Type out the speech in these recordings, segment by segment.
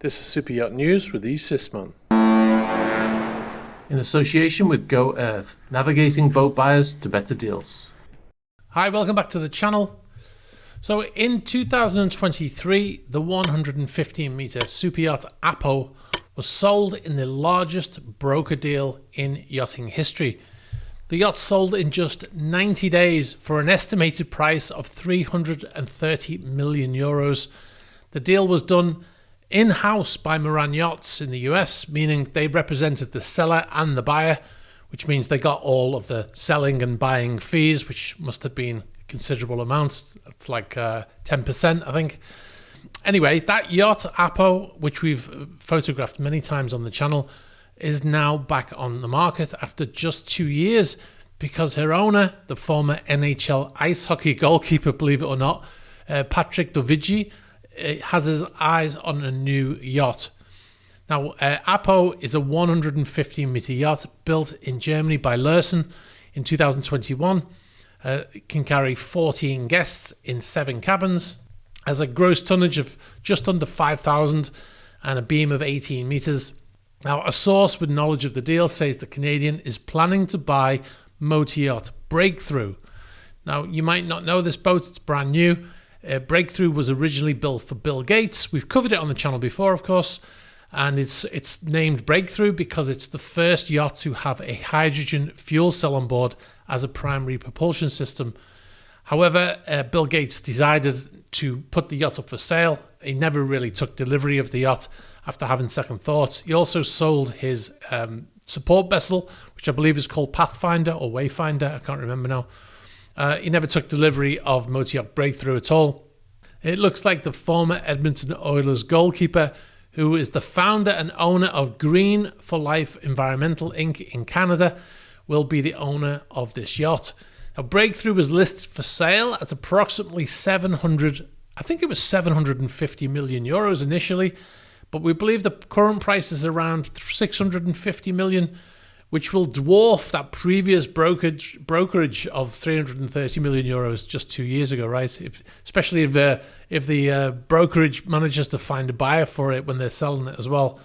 This is Super Yacht News with E. Sisman. In association with Go Earth, navigating boat buyers to better deals. Hi, welcome back to the channel. So in 2023, the 115-meter superyacht Ahpo was sold in the largest broker deal in yachting history. The yacht sold in just 90 days for an estimated price of 330 million euros. The deal was done in-house by Yachts in the US, meaning they represented the seller and the buyer, which means they got all of the selling and buying fees, which must have been considerable amounts. It's like 10%, I think. Anyway, that yacht, Ahpo, which we've photographed many times on the channel, is now back on the market after just 2 years because her owner, the former NHL ice hockey goalkeeper, believe it or not, Patrick Dovigi, has his eyes on a new yacht. Now, Ahpo is a 115-meter yacht built in Germany by Lürssen in 2021. It can carry 14 guests in 7 cabins, has a gross tonnage of just under 5,000 and a beam of 18 meters. Now, a source with knowledge of the deal says the Canadian is planning to buy motor yacht Breakthrough. Now, you might not know this boat, it's brand new. Breakthrough was originally built for Bill Gates. We've covered it on the channel before, of course, and it's named Breakthrough because it's the first yacht to have a hydrogen fuel cell on board as a primary propulsion system. However, Bill Gates decided to put the yacht up for sale. He never really took delivery of the yacht after having second thoughts. He also sold his support vessel, which I believe is called Pathfinder or Wayfinder. I can't remember now. He never took delivery of motor yacht Breakthrough at all. It looks like the former Edmonton Oilers goalkeeper, who is the founder and owner of Green for Life Environmental Inc. in Canada, will be the owner of this yacht. Now, Breakthrough was listed for sale at approximately 750 million euros initially, but we believe the current price is around 650 million, which will dwarf that previous brokerage of 330 million euros just 2 years ago, right? Especially if the brokerage manages to find a buyer for it when they're selling it as well.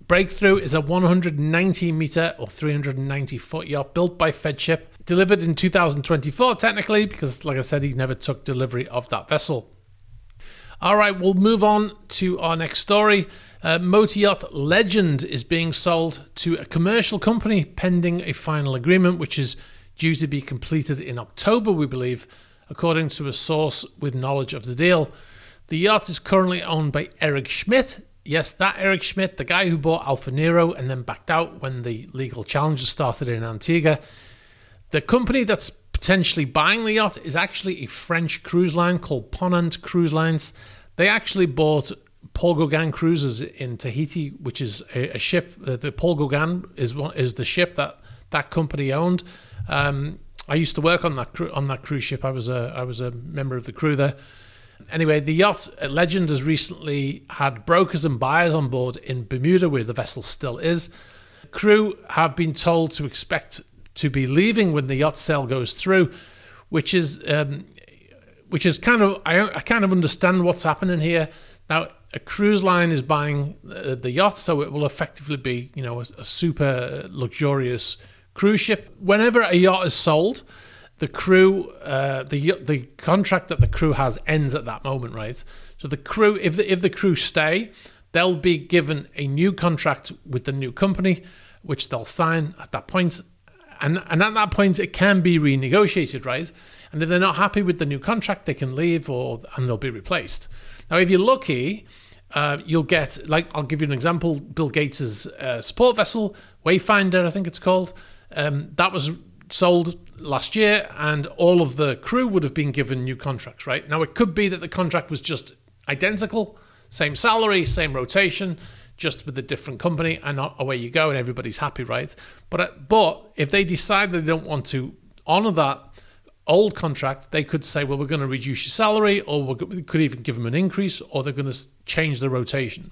Breakthrough is a 190-meter or 390-foot yacht built by Fedship, delivered in 2024 technically, because, like I said, he never took delivery of that vessel. All right, we'll move on to our next story. Motor Yacht Legend is being sold to a commercial company pending a final agreement, which is due to be completed in October, we believe, according to a source with knowledge of the deal. The yacht is currently owned by Eric Schmidt. Yes, that Eric Schmidt, the guy who bought Alfa Nero and then backed out when the legal challenges started in Antigua. The company that's potentially buying the yacht is actually a French cruise line called Ponant Cruise Lines. They actually bought Paul Gauguin Cruises in Tahiti, which is a ship. The Paul Gauguin is the ship that company owned. I used to work on that cruise ship. I was a member of the crew there. Anyway, the yacht Legend has recently had brokers and buyers on board in Bermuda, where the vessel still is. Crew have been told to expect to be leaving when the yacht sale goes through, which is kind of I kind of understand what's happening here. Now, a cruise line is buying the yacht, so it will effectively be, a super luxurious cruise ship. Whenever a yacht is sold, the crew, the contract that the crew has ends at that moment, right? So the crew, if the crew stay, they'll be given a new contract with the new company, which they'll sign at that point. And at that point, it can be renegotiated, right? And if they're not happy with the new contract, they can leave and they'll be replaced. Now, if you're lucky, you'll get, I'll give you an example, Bill Gates' support vessel, Wayfinder, I think it's called. That was sold last year, and all of the crew would have been given new contracts, right? Now, it could be that the contract was just identical, same salary, same rotation, just with a different company, and away you go, and everybody's happy, right? But if they decide they don't want to honor that old contract, they could say, well, we're going to reduce your salary, or we could even give them an increase, or they're going to change the rotation.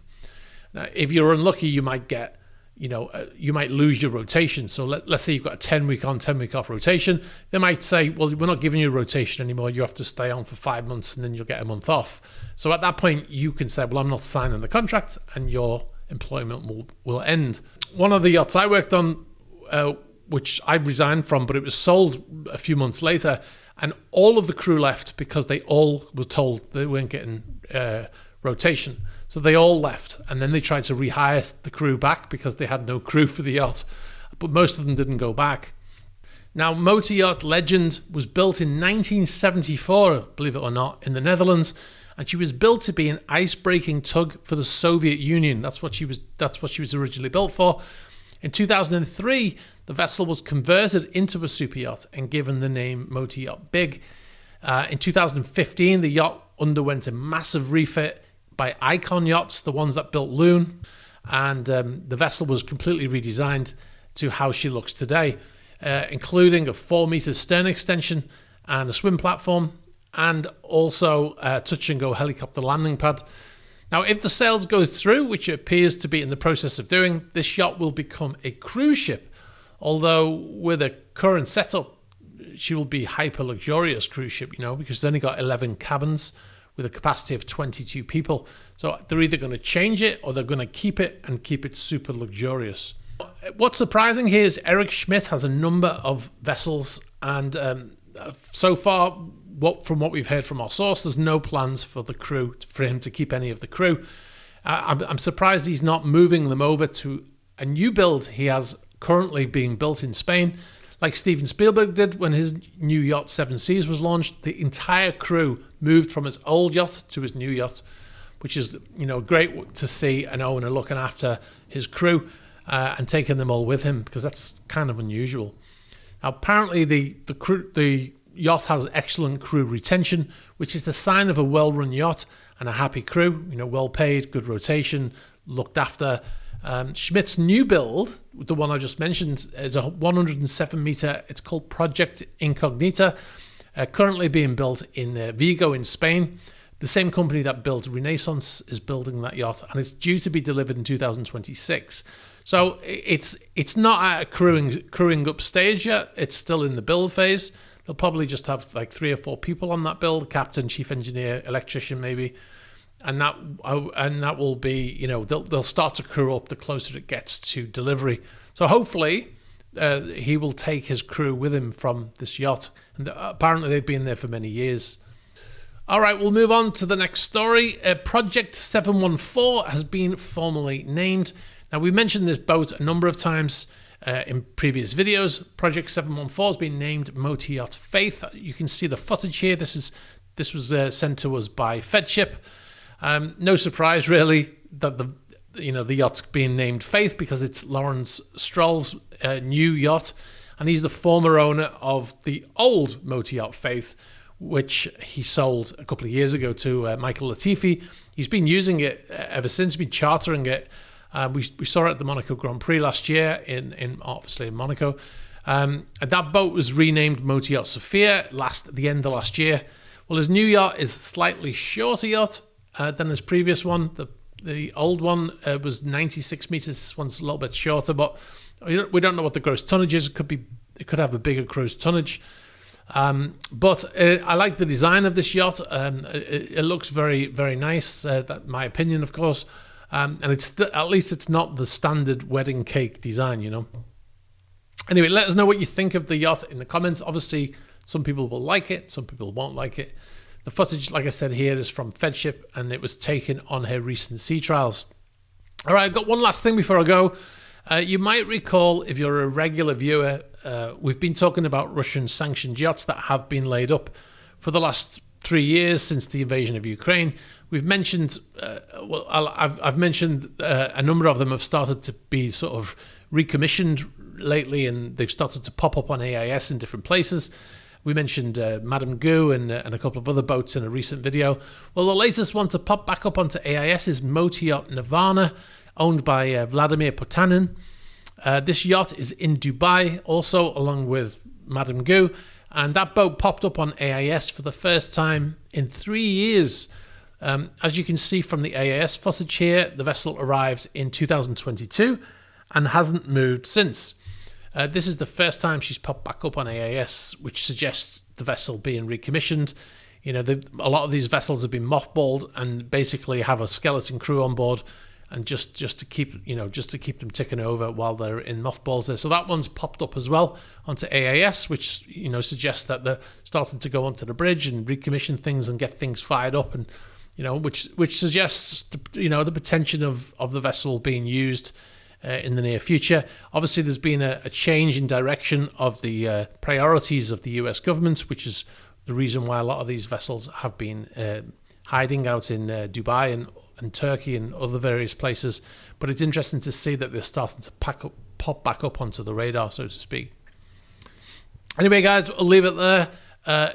Now, if you're unlucky, you might get, you might lose your rotation. So let's say you've got a 10-week on, 10-week off rotation. They might say, well, we're not giving you a rotation anymore. You have to stay on for 5 months and then you'll get a month off. So at that point, you can say, well, I'm not signing the contract, and your employment will end. One of the yachts I worked on, which I resigned from, but it was sold a few months later, and all of the crew left because they all were told they weren't getting rotation. So they all left, and then they tried to rehire the crew back because they had no crew for the yacht, but most of them didn't go back. Now, Motor Yacht Legend was built in 1974, believe it or not, in the Netherlands, and she was built to be an ice-breaking tug for the Soviet Union. That's what she was originally built for. In 2003, the vessel was converted into a super yacht and given the name Motor Yacht Big. In 2015, the yacht underwent a massive refit by Icon Yachts, the ones that built Loon, and the vessel was completely redesigned to how she looks today, including a 4-meter stern extension and a swim platform, and also a touch-and-go helicopter landing pad. Now, if the sales go through, which it appears to be in the process of doing, this yacht will become a cruise ship, although with a current setup, she will be hyper-luxurious cruise ship, because it's only got 11 cabins with a capacity of 22 people. So they're either going to change it or they're going to keep it and keep it super luxurious. What's surprising here is Eric Schmidt has a number of vessels, and so far, from what we've heard from our source, there's no plans for him to keep any of the crew. I'm surprised he's not moving them over to a new build he has currently being built in Spain. Like Steven Spielberg did when his new yacht Seven Seas was launched, the entire crew moved from his old yacht to his new yacht, which is great to see an owner looking after his crew and taking them all with him, because that's kind of unusual. Now, apparently the yacht has excellent crew retention, which is the sign of a well-run yacht and a happy crew. Well paid, good rotation, looked after. Schmidt's new build, the one I just mentioned, is a 107-meter. It's called Project Incognita, currently being built in Vigo in Spain. The same company that built Renaissance is building that yacht, and it's due to be delivered in 2026. So it's not at a crewing up stage yet. It's still in the build phase. They'll probably just have like 3 or 4 people on that build: captain, chief engineer, electrician, maybe. And that will be, they'll start to crew up the closer it gets to delivery. So hopefully he will take his crew with him from this yacht. And apparently they've been there for many years. All right, we'll move on to the next story. Project 714 has been formally named. Now, we mentioned this boat a number of times in previous videos. Project 714 has been named Motor Yacht Faith. You can see the footage here. This was sent to us by Fedship. No surprise, really, that the yacht's being named Faith, because it's Lawrence Stroll's new yacht, and he's the former owner of the old Motor Yacht Faith, which he sold a couple of years ago to Michael Latifi. He's been using it ever since, been chartering it. We saw it at the Monaco Grand Prix last year, obviously in Monaco. And that boat was renamed Motor Yacht Sophia at the end of last year. Well, his new yacht is a slightly shorter yacht than his previous one. The old one was 96 meters. This one's a little bit shorter, but we don't know what the gross tonnage is. It could have a bigger gross tonnage. But I like the design of this yacht. It looks very, very nice. That's my opinion, of course. And at least it's not the standard wedding cake design, Anyway, let us know what you think of the yacht in the comments. Obviously, some people will like it, some people won't like it. The footage, like I said here, is from Fedship, and it was taken on her recent sea trials. All right, I've got one last thing before I go. You might recall, if you're a regular viewer, we've been talking about Russian sanctioned yachts that have been laid up for the last 3 years since the invasion of Ukraine. We've mentioned, I've mentioned a number of them have started to be sort of recommissioned lately, and they've started to pop up on AIS in different places. We mentioned Madame Goo and a couple of other boats in a recent video. Well, the latest one to pop back up onto AIS is Motor Yacht Nirvana, owned by Vladimir Potanin. This yacht is in Dubai, also along with Madame Goo, and that boat popped up on AIS for the first time in 3 years. As you can see from the AIS footage here, the vessel arrived in 2022, and hasn't moved since. This is the first time she's popped back up on AAS, which suggests the vessel being recommissioned. You know, a lot of these vessels have been mothballed and basically have a skeleton crew on board, and just to keep them ticking over while they're in mothballs there. So that one's popped up as well onto AAS, which suggests that they're starting to go onto the bridge and recommission things and get things fired up, and which suggests the potential of the vessel being used in the near future. Obviously, there's been a change in direction of the priorities of the US government, which is the reason why a lot of these vessels have been hiding out in Dubai and Turkey and other various places. But it's interesting to see that they're starting to pop back up onto the radar, so to speak. Anyway, guys, I'll leave it there.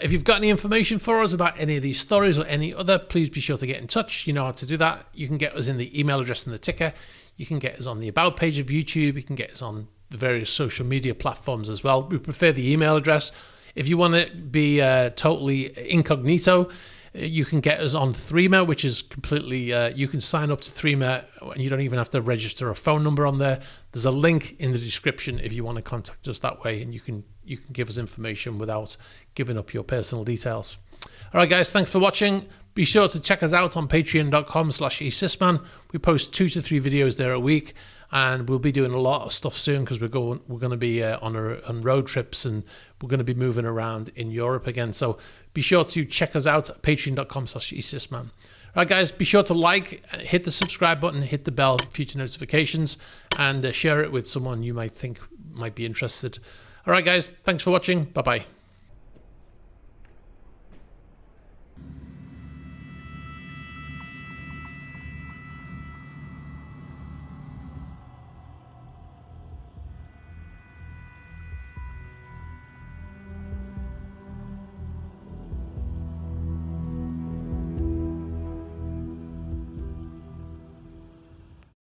If you've got any information for us about any of these stories or any other, please be sure to get in touch. You know how to do that. You can get us in the email address in the ticker. You can get us on the About page of YouTube. You can get us on the various social media platforms as well. We prefer the email address. If you want to be totally incognito, you can get us on Threema, which is completely, you can sign up to Threema and you don't even have to register a phone number on there. There's a link in the description if you want to contact us that way, and you can give us information without giving up your personal details. All right, guys, thanks for watching. Be sure to check us out on patreon.com/eSysman. We post 2 to 3 videos there a week, and we'll be doing a lot of stuff soon because we're going to be on road trips, and we're going to be moving around in Europe again. So be sure to check us out at patreon.com/eSysman. All right, guys, be sure to hit the subscribe button, hit the bell for future notifications, and share it with someone you might think might be interested. All right, guys, thanks for watching. Bye-bye.